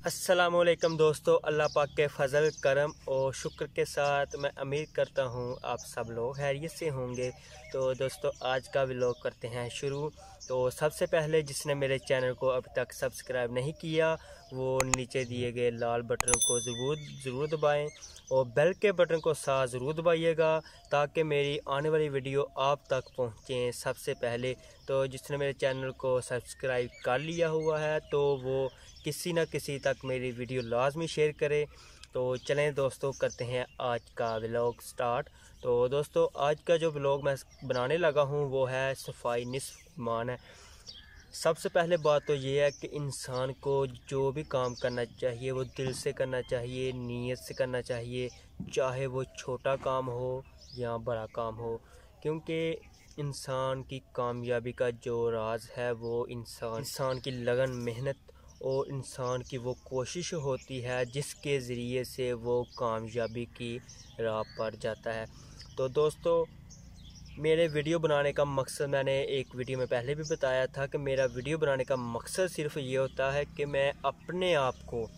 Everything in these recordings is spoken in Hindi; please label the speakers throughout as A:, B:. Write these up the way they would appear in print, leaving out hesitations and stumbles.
A: अस्सलामुअलैकुम दोस्तों, अल्लाह पाक के फ़ज़ल करम और शुक्र के साथ मैं उम्मीद करता हूँ आप सब लोग खैरियत से होंगे। तो दोस्तों आज का व्लॉग करते हैं शुरू। तो सबसे पहले जिसने मेरे चैनल को अभी तक सब्सक्राइब नहीं किया वो नीचे दिए गए लाल बटन को ज़रूर दबाएं और बेल के बटन को साथ ज़रूर दबाइएगा ताकि मेरी आने वाली वीडियो आप तक पहुँचें सबसे पहले। तो जिसने मेरे चैनल को सब्सक्राइब कर लिया हुआ है तो वो किसी न किसी तक मेरी वीडियो लाजमी शेयर करें। तो चलें दोस्तों करते हैं आज का व्लॉग स्टार्ट। तो दोस्तों आज का जो व्लॉग मैं बनाने लगा हूँ वो है सफाई निस्फ ईमान है। सबसे पहले बात तो ये है कि इंसान को जो भी काम करना चाहिए वो दिल से करना चाहिए, नीयत से करना चाहिए, चाहे वो छोटा काम हो या बड़ा काम हो, क्योंकि इंसान की कामयाबी का जो राज है वो इंसान की लगन, मेहनत और इंसान की वो कोशिश होती है जिसके ज़रिए से वो कामयाबी की राह पर जाता है। तो दोस्तों मेरे वीडियो बनाने का मकसद मैंने एक वीडियो में पहले भी बताया था कि मेरा वीडियो बनाने का मकसद सिर्फ ये होता है कि मैं अपने आप को,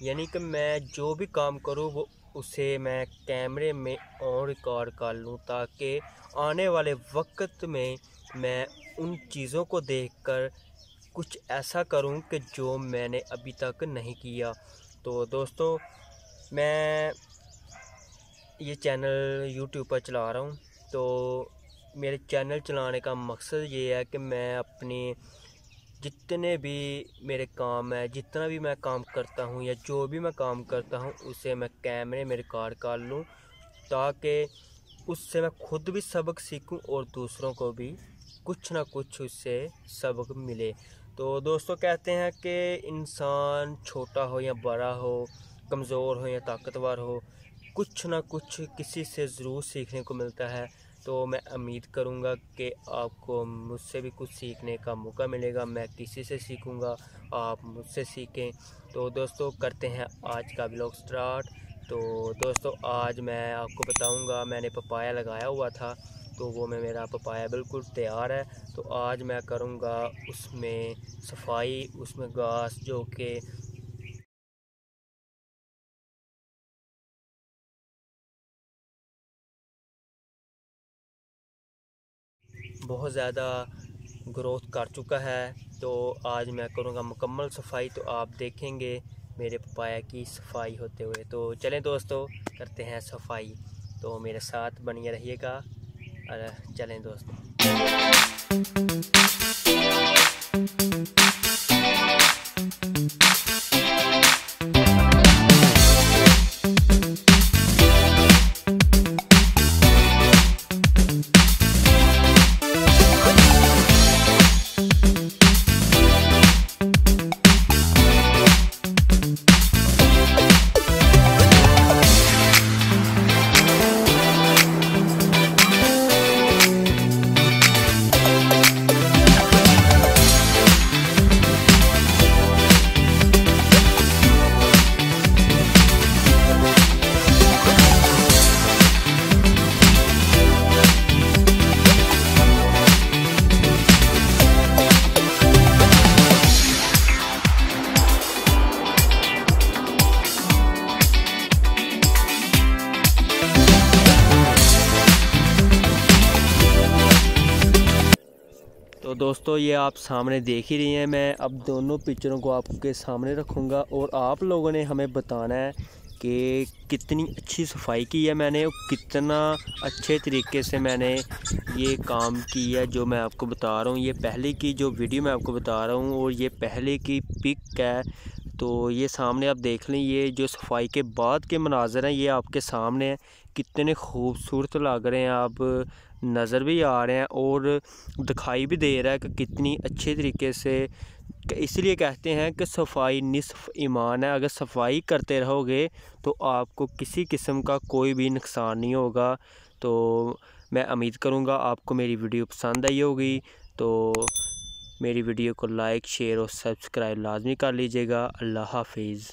A: यानी कि मैं जो भी काम करूँ वो उसे मैं कैमरे में ऑन रिकॉर्ड कर लूँ ताकि आने वाले वक्त में मैं उन चीज़ों को देखकर कुछ ऐसा करूं कि जो मैंने अभी तक नहीं किया। तो दोस्तों मैं ये चैनल यूट्यूब पर चला रहा हूं। तो मेरे चैनल चलाने का मकसद ये है कि मैं अपने जितने भी मेरे काम है, जितना भी मैं काम करता हूं या जो भी मैं काम करता हूं उसे मैं कैमरे में रिकॉर्ड कर लूं ताकि उससे मैं खुद भी सबक सीखूं और दूसरों को भी कुछ ना कुछ उससे सबक मिले। तो दोस्तों कहते हैं कि इंसान छोटा हो या बड़ा हो, कमज़ोर हो या ताकतवर हो, कुछ ना कुछ किसी से ज़रूर सीखने को मिलता है। तो मैं उम्मीद करूँगा कि आपको मुझसे भी कुछ सीखने का मौका मिलेगा। मैं किसी से सीखूँगा, आप मुझसे सीखें। तो दोस्तों करते हैं आज का व्लॉग स्टार्ट। तो दोस्तों आज मैं आपको बताऊँगा, मैंने पपाया लगाया हुआ था तो वो में मेरा पपाया बिल्कुल तैयार है। तो आज मैं करूँगा उसमें सफाई, उसमें घास जो कि बहुत ज़्यादा ग्रोथ कर चुका है। तो आज मैं करूँगा मुकम्मल सफाई, तो आप देखेंगे मेरे पपाया की सफाई होते हुए। तो चलें दोस्तों करते हैं सफाई, तो मेरे साथ बनिए रहिएगा। चलें दोस्तों। तो दोस्तों ये आप सामने देख ही रही हैं, मैं अब दोनों पिक्चरों को आपके सामने रखूँगा और आप लोगों ने हमें बताना है कि कितनी अच्छी सफाई की है मैंने और कितना अच्छे तरीके से मैंने ये काम किया है जो मैं आपको बता रहा हूँ। ये पहले की जो वीडियो मैं आपको बता रहा हूँ और ये पहले की पिक है। तो ये सामने आप देख लें, ये जो सफाई के बाद के मनाज़र हैं ये आपके सामने हैं। कितने खूबसूरत लग रहे हैं, आप नज़र भी आ रहे हैं और दिखाई भी दे रहा है कि कितनी अच्छे तरीके से। इसलिए कहते हैं कि सफाई निस्फ ईमान है। अगर सफाई करते रहोगे तो आपको किसी किस्म का कोई भी नुकसान नहीं होगा। तो मैं उम्मीद करूँगा आपको मेरी वीडियो पसंद आई होगी। तो मेरी वीडियो को लाइक, शेयर और सब्सक्राइब लाजमी कर लीजिएगा। अल्लाह हाफिज़।